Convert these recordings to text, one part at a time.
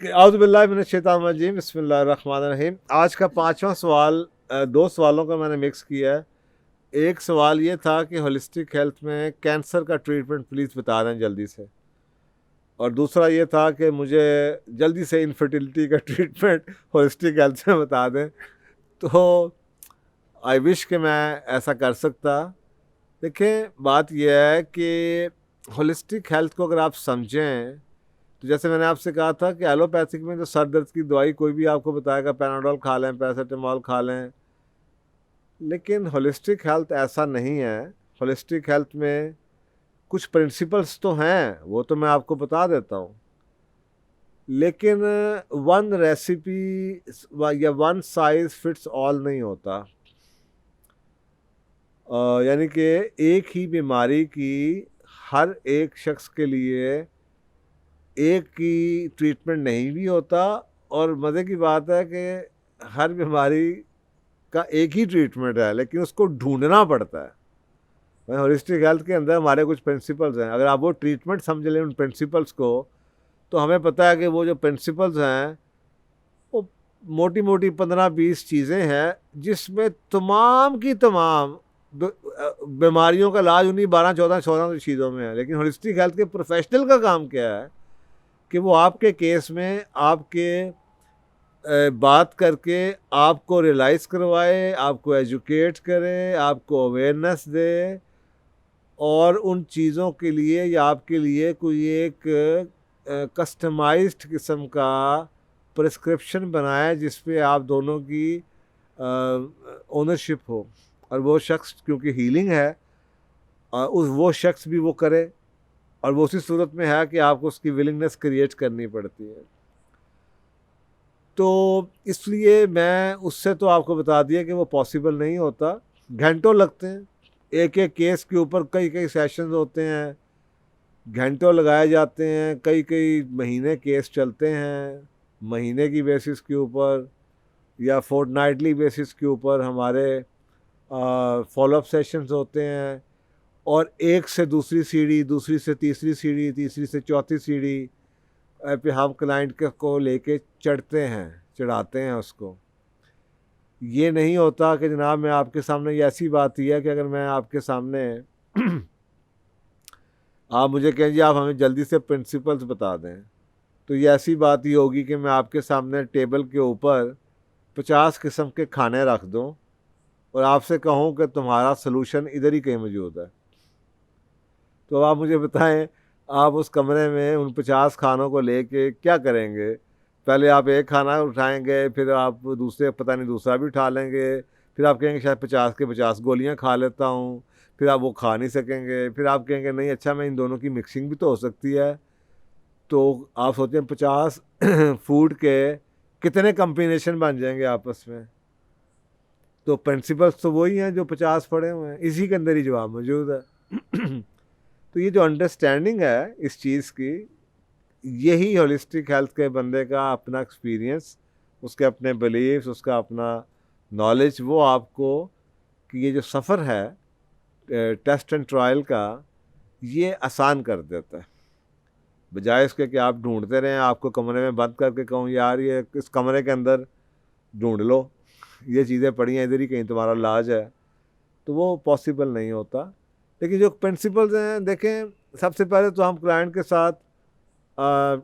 औज़ुबिल्लाहि मिनश्शैतानिर्रजीम, बिस्मिल्लाहिर्रहमानिर्रहीम। आज का पांचवा सवाल, दो सवालों का मैंने मिक्स किया है। एक सवाल ये था कि होलिस्टिक हेल्थ में कैंसर का ट्रीटमेंट प्लीज़ बता दें जल्दी से, और दूसरा ये था कि मुझे जल्दी से इनफर्टिलिटी का ट्रीटमेंट होलिस्टिक हेल्थ में बता दें। तो आई विश कि मैं ऐसा कर सकता। देखें, बात यह है कि होलिस्टिक हेल्थ को अगर आप समझें तो जैसे मैंने आपसे कहा था कि एलोपैथिक में जो सर दर्द की दवाई कोई भी आपको बताएगा पैनाडोल खा लें, पैरासीटामोल खा लें, लेकिन होलिस्टिक हेल्थ ऐसा नहीं है। होलिस्टिक हेल्थ में कुछ प्रिंसिपल्स तो हैं, वो तो मैं आपको बता देता हूँ, लेकिन वन रेसिपी या वन साइज फिट्स ऑल नहीं होता। यानी कि एक ही बीमारी की हर एक शख्स के लिए एक ही ट्रीटमेंट नहीं भी होता, और मज़े की बात है कि हर बीमारी का एक ही ट्रीटमेंट है, लेकिन उसको ढूंढना पड़ता है। वहीं होलिस्टिक हेल्थ के अंदर हमारे कुछ प्रिंसिपल्स हैं, अगर आप वो ट्रीटमेंट समझ लें उन प्रिंसिपल्स को, तो हमें पता है कि वो जो प्रिंसिपल्स हैं वो मोटी मोटी 15-20 चीज़ें हैं, जिसमें तमाम की तमाम बीमारियों का इलाज उन्हीं 12-14 चीज़ों में है। लेकिन होलिस्टिक हेल्थ के प्रोफेशनल का काम क्या है कि वो आपके केस में आपके बात करके आपको रियलाइज़ करवाए, आपको एजुकेट करे, आपको अवेयरनेस दे, और उन चीज़ों के लिए या आपके लिए कोई एक कस्टमाइज्ड किस्म का प्रिस्क्रिप्शन बनाए जिस पे आप दोनों की ओनरशिप हो, और वो शख्स, क्योंकि हीलिंग है, उस वो शख्स भी वो करे, और वो उसी सूरत में है कि आपको उसकी विलिंगनेस क्रिएट करनी पड़ती है। तो इसलिए मैं उससे तो आपको बता दिया कि वो पॉसिबल नहीं होता। घंटों लगते हैं, एक एक केस के ऊपर कई कई सेशंस होते हैं, घंटों लगाए जाते हैं, कई कई महीने केस चलते हैं। महीने की बेसिस के ऊपर या फोर्टनाइटली बेसिस के ऊपर हमारे फॉलोअप सेशंस होते हैं, और एक से दूसरी सीढ़ी, दूसरी से तीसरी सीढ़ी, तीसरी से चौथी सीढ़ी पे हम क्लाइंट को लेके चढ़ाते हैं उसको। ये नहीं होता कि जनाब मैं आपके सामने, ये ऐसी बात ही है कि अगर मैं आपके सामने आप मुझे कहें जी आप हमें जल्दी से प्रिंसिपल्स बता दें, तो ये ऐसी बात ही होगी कि मैं आपके सामने टेबल के ऊपर 50 किस्म के खाने रख दूं और आपसे कहूं कि तुम्हारा सलूशन इधर ही कहीं मौजूद है। तो आप मुझे बताएं, आप उस कमरे में उन 50 खानों को लेके क्या करेंगे? पहले आप एक खाना उठाएंगे, फिर आप दूसरे, पता नहीं दूसरा भी उठा लेंगे, फिर आप कहेंगे शायद 50 के 50 गोलियां खा लेता हूँ, फिर आप वो खा नहीं सकेंगे, फिर आप कहेंगे नहीं अच्छा मैं इन दोनों की मिक्सिंग भी तो हो सकती है। तो आप सोचें 50 फूड के कितने कम्बिनेशन बन जाएंगे आपस में। तो प्रिंसिपल्स तो वही हैं जो 50 पड़े हुए हैं, इसी के अंदर ही जवाब मौजूद है। तो ये जो अंडरस्टैंडिंग है इस चीज़ की, यही होलिस्टिक हेल्थ के बंदे का अपना एक्सपीरियंस, उसके अपने बिलीव्स, उसका अपना नॉलेज, वो आपको कि ये जो सफ़र है टेस्ट एंड ट्रायल का, ये आसान कर देता है। बजाय इसके कि आप ढूंढते रहें, आपको कमरे में बंद करके कहूँ यार ये इस कमरे के अंदर ढूंढ लो, ये चीज़ें पड़ी हैं इधर ही कहीं तुम्हारा इलाज है, तो वो पॉसिबल नहीं होता। लेकिन जो प्रिंसिपल्स हैं, देखें, सबसे पहले तो हम क्लाइंट के साथ आ,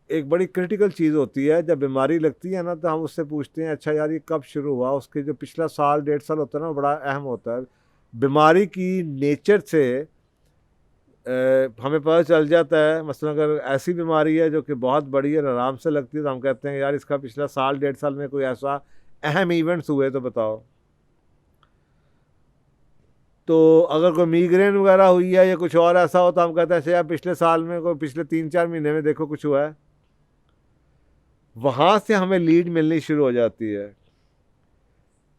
एक बड़ी क्रिटिकल चीज़ होती है, जब बीमारी लगती है ना तो हम उससे पूछते हैं अच्छा यार ये कब शुरू हुआ, उसके जो पिछला साल 1.5 साल होता है ना वो बड़ा अहम होता है। बीमारी की नेचर से हमें पता चल जाता है, मसलन अगर ऐसी बीमारी है जो कि बहुत बड़ी है और आराम से लगती है, तो हम कहते हैं यार इसका पिछला साल 1.5 साल में कोई ऐसा अहम इवेंट्स हुए तो बताओ। तो अगर कोई मीग्रेन वगैरह हुई है या कुछ और ऐसा हो तो हम कहते हैं अच्छा यार पिछले साल में, कोई पिछले 3-4 महीने में देखो कुछ हुआ है। वहाँ से हमें लीड मिलनी शुरू हो जाती है।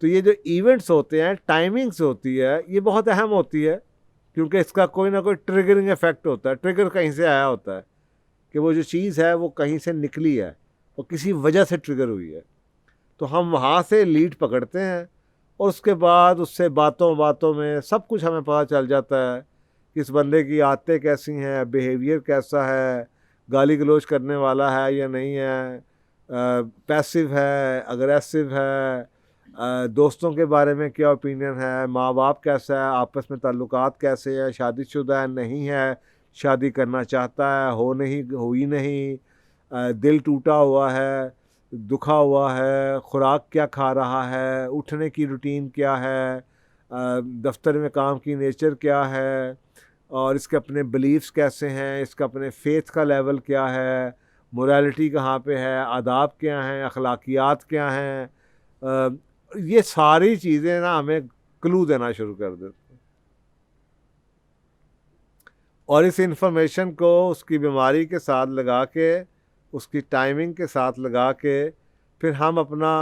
तो ये जो इवेंट्स होते हैं, टाइमिंग्स होती है, ये बहुत अहम होती है, क्योंकि इसका कोई ना कोई ट्रिगरिंग इफेक्ट होता है। ट्रिगर कहीं से आया होता है कि वो जो चीज़ है वो कहीं से निकली है और किसी वजह से ट्रिगर हुई है। तो हम वहाँ से लीड पकड़ते हैं, और उसके बाद उससे बातों बातों में सब कुछ हमें पता चल जाता है कि इस बंदे की आदतें कैसी हैं, बिहेवियर कैसा है, गाली गलौज करने वाला है या नहीं है, पैसिव है, अग्रेसिव है, दोस्तों के बारे में क्या ओपिनियन है, माँ बाप कैसा है, आपस में ताल्लुकात कैसे है, शादीशुदा है नहीं है, शादी करना चाहता है, हो ही नहीं, दिल टूटा हुआ है, दुखा हुआ है, खुराक क्या खा रहा है, उठने की रूटीन क्या है, दफ्तर में काम की नेचर क्या है, और इसके अपने बिलीफ्स कैसे हैं, इसका अपने फेथ का लेवल क्या है, मोरालिटी कहाँ पे है, आदाब क्या हैं, अखलाकियात क्या हैं, ये सारी चीज़ें ना हमें क्लू देना शुरू कर देती हैं। और इस इंफॉर्मेशन को उसकी बीमारी के साथ लगा के, उसकी टाइमिंग के साथ लगा के, फिर हम अपना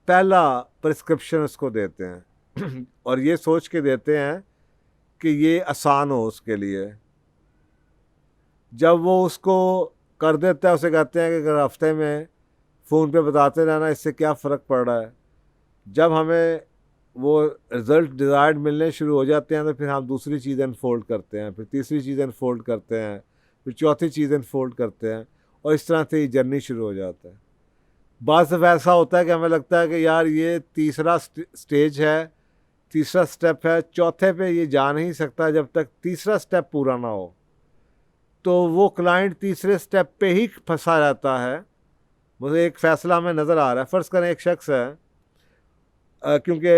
पहला प्रिस्क्रिप्शन उसको देते हैं और ये सोच के देते हैं कि ये आसान हो उसके लिए। जब वो उसको कर देता है, उसे कहते हैं कि अगर हफ्ते में फ़ोन पे बताते रहना इससे क्या फ़र्क पड़ रहा है। जब हमें वो रिज़ल्ट डिज़ायर्ड मिलने शुरू हो जाते हैं तो फिर हम दूसरी चीज़ अनफोल्ड करते हैं, फिर तीसरी चीज़ अनफोल्ड करते हैं, फिर चौथी चीज़ अनफोल्ड करते हैं, और इस तरह से ये जर्नी शुरू हो जाता है। बाद से ऐसा होता है कि हमें लगता है कि यार ये तीसरा स्टेज है, तीसरा स्टेप है, चौथे पे ये जा नहीं सकता जब तक तीसरा स्टेप पूरा ना हो। तो वो क्लाइंट तीसरे स्टेप पे ही फंसा रहता है। मुझे एक फ़ैसला में नज़र आ रहा है, फ़र्ज़ करें एक शख्स है, क्योंकि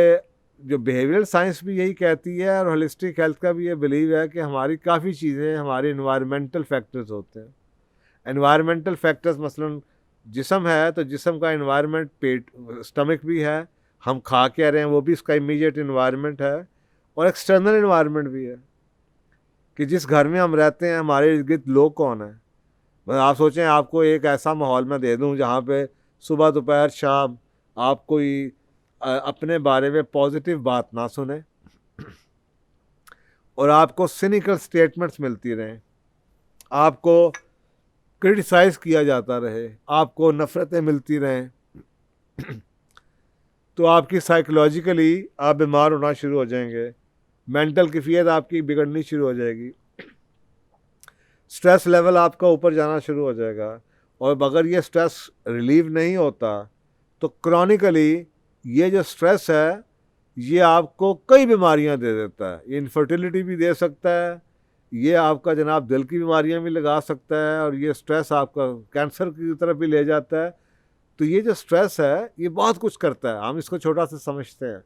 जो बिहेवियरल साइंस भी यही कहती है और होलिस्टिक हेल्थ का भी ये बिलीव है कि हमारी काफ़ी चीज़ें हमारे इन्वायरमेंटल फैक्टर्स होते हैं। एनवायरमेंटल फैक्टर्स मसलन जिस्म है तो जिस्म का इन्वायरमेंट, पेट स्टमक भी है, हम खा क्या रहे हैं वो भी इसका इमीडिएट इन्वायरमेंट है, और एक्सटर्नल इन्वायरमेंट भी है कि जिस घर में हम रहते हैं हमारे इर्द गिर्द लोग कौन है। बस आप सोचें, आपको एक ऐसा माहौल में दे दूं जहाँ पे सुबह दोपहर शाम आप कोई अपने बारे में पॉजिटिव बात ना सुने और आपको सिनिकल स्टेटमेंट्स मिलती रहें, आपको क्रिटिसाइज़ किया जाता रहे, आपको नफ़रतें मिलती रहें, तो आपकी साइकोलॉजिकली आप बीमार होना शुरू हो जाएंगे, मेंटल कैफियत आपकी बिगड़नी शुरू हो जाएगी, स्ट्रेस लेवल आपका ऊपर जाना शुरू हो जाएगा। और अगर ये स्ट्रेस रिलीव नहीं होता तो क्रॉनिकली ये जो स्ट्रेस है ये आपको कई बीमारियां दे देता है। ये इनफर्टिलिटी भी दे सकता है, ये आपका जनाब दिल की बीमारियां भी लगा सकता है, और ये स्ट्रेस आपका कैंसर की तरफ भी ले जाता है। तो ये जो स्ट्रेस है ये बहुत कुछ करता है, हम इसको छोटा सा समझते हैं।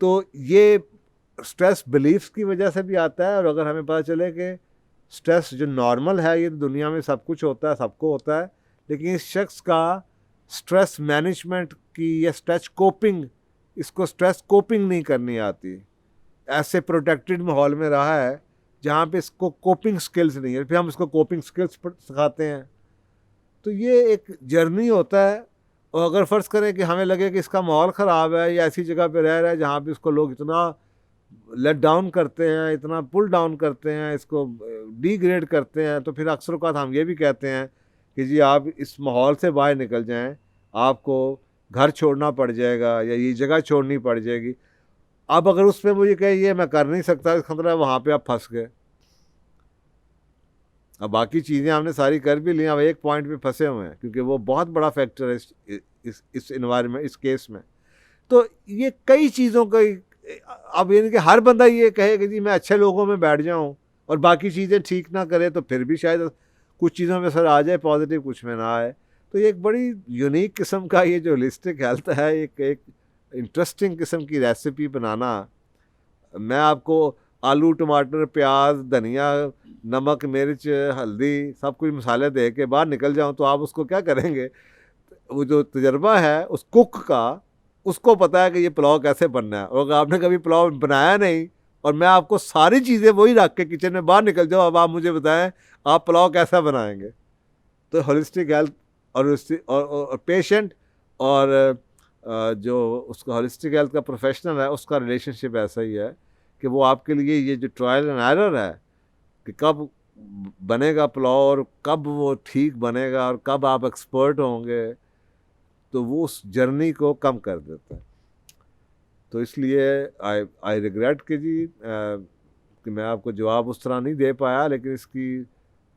तो ये स्ट्रेस बिलीफ्स की वजह से भी आता है, और अगर हमें पता चले कि स्ट्रेस जो नॉर्मल है ये दुनिया में सब कुछ होता है, सबको होता है, लेकिन इस शख्स का स्ट्रेस मैनेजमेंट की या स्ट्रेस कोपिंग, इसको स्ट्रेस कोपिंग नहीं करनी आती, ऐसे प्रोटेक्टेड माहौल में रहा है जहाँ पे इसको कोपिंग स्किल्स नहीं है, फिर हम इसको कोपिंग स्किल्स सिखाते हैं। तो ये एक जर्नी होता है। और अगर फ़र्ज़ करें कि हमें लगे कि इसका माहौल ख़राब है या ऐसी जगह पे रह रहा है जहाँ पे इसको लोग इतना लेट डाउन करते हैं, इतना पुल डाउन करते हैं, इसको डिग्रेड करते हैं, तो फिर अक्सर औक़ात हम ये भी कहते हैं कि जी आप इस माहौल से बाहर निकल जाएं, आपको घर छोड़ना पड़ जाएगा या ये जगह छोड़नी पड़ जाएगी। अब अगर उसमें वो ये कहे ये मैं कर नहीं सकता, इसका मतलब वहाँ पे आप फंस गए। अब बाकी चीज़ें हमने सारी कर भी ली, अब एक पॉइंट पे फंसे हुए हैं, क्योंकि वो बहुत बड़ा फैक्टर है इस इन्वायरमेंट, इस केस में। तो ये कई चीज़ों का, अब यानी कि हर बंदा ये कहे कि जी मैं अच्छे लोगों में बैठ जाऊं और बाकी चीज़ें ठीक ना करे तो फिर भी शायद कुछ चीज़ों में असर आ जाए पॉजिटिव, कुछ में ना आए। तो ये एक बड़ी यूनिक किस्म का ये जो होलिस्टिक हेल्थ है, एक इंटरेस्टिंग किस्म की रेसिपी बनाना। मैं आपको आलू टमाटर प्याज धनिया नमक मिर्च हल्दी सब कुछ मसाले दे के बाहर निकल जाऊं तो आप उसको क्या करेंगे? वो जो तजर्बा है उस कुक का, उसको पता है कि ये पुलाव कैसे बनना है। और अगर आपने कभी पुलाव बनाया नहीं और मैं आपको सारी चीज़ें वही रख के किचन में बाहर निकल जाओ, अब आप मुझे बताएं आप पुलाव कैसा बनाएंगे? तो होलिस्टिक हेल्थ और पेशेंट और जो उसका होलिस्टिक हेल्थ का प्रोफेशनल है उसका रिलेशनशिप ऐसा ही है कि वो आपके लिए ये जो ट्रायल एंड एरर है कि कब बनेगा पुलाव और कब वो ठीक बनेगा और कब आप एक्सपर्ट होंगे, तो वो उस जर्नी को कम कर देता है। तो इसलिए आई रिग्रेट कि जी कि मैं आपको जवाब उस तरह नहीं दे पाया, लेकिन इसकी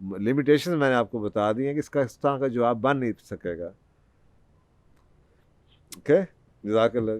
लिमिटेशन मैंने आपको बता दी हैं कि इसका इस तरह का जवाब बन नहीं सकेगा। ओके, जज़ाकल्लाह।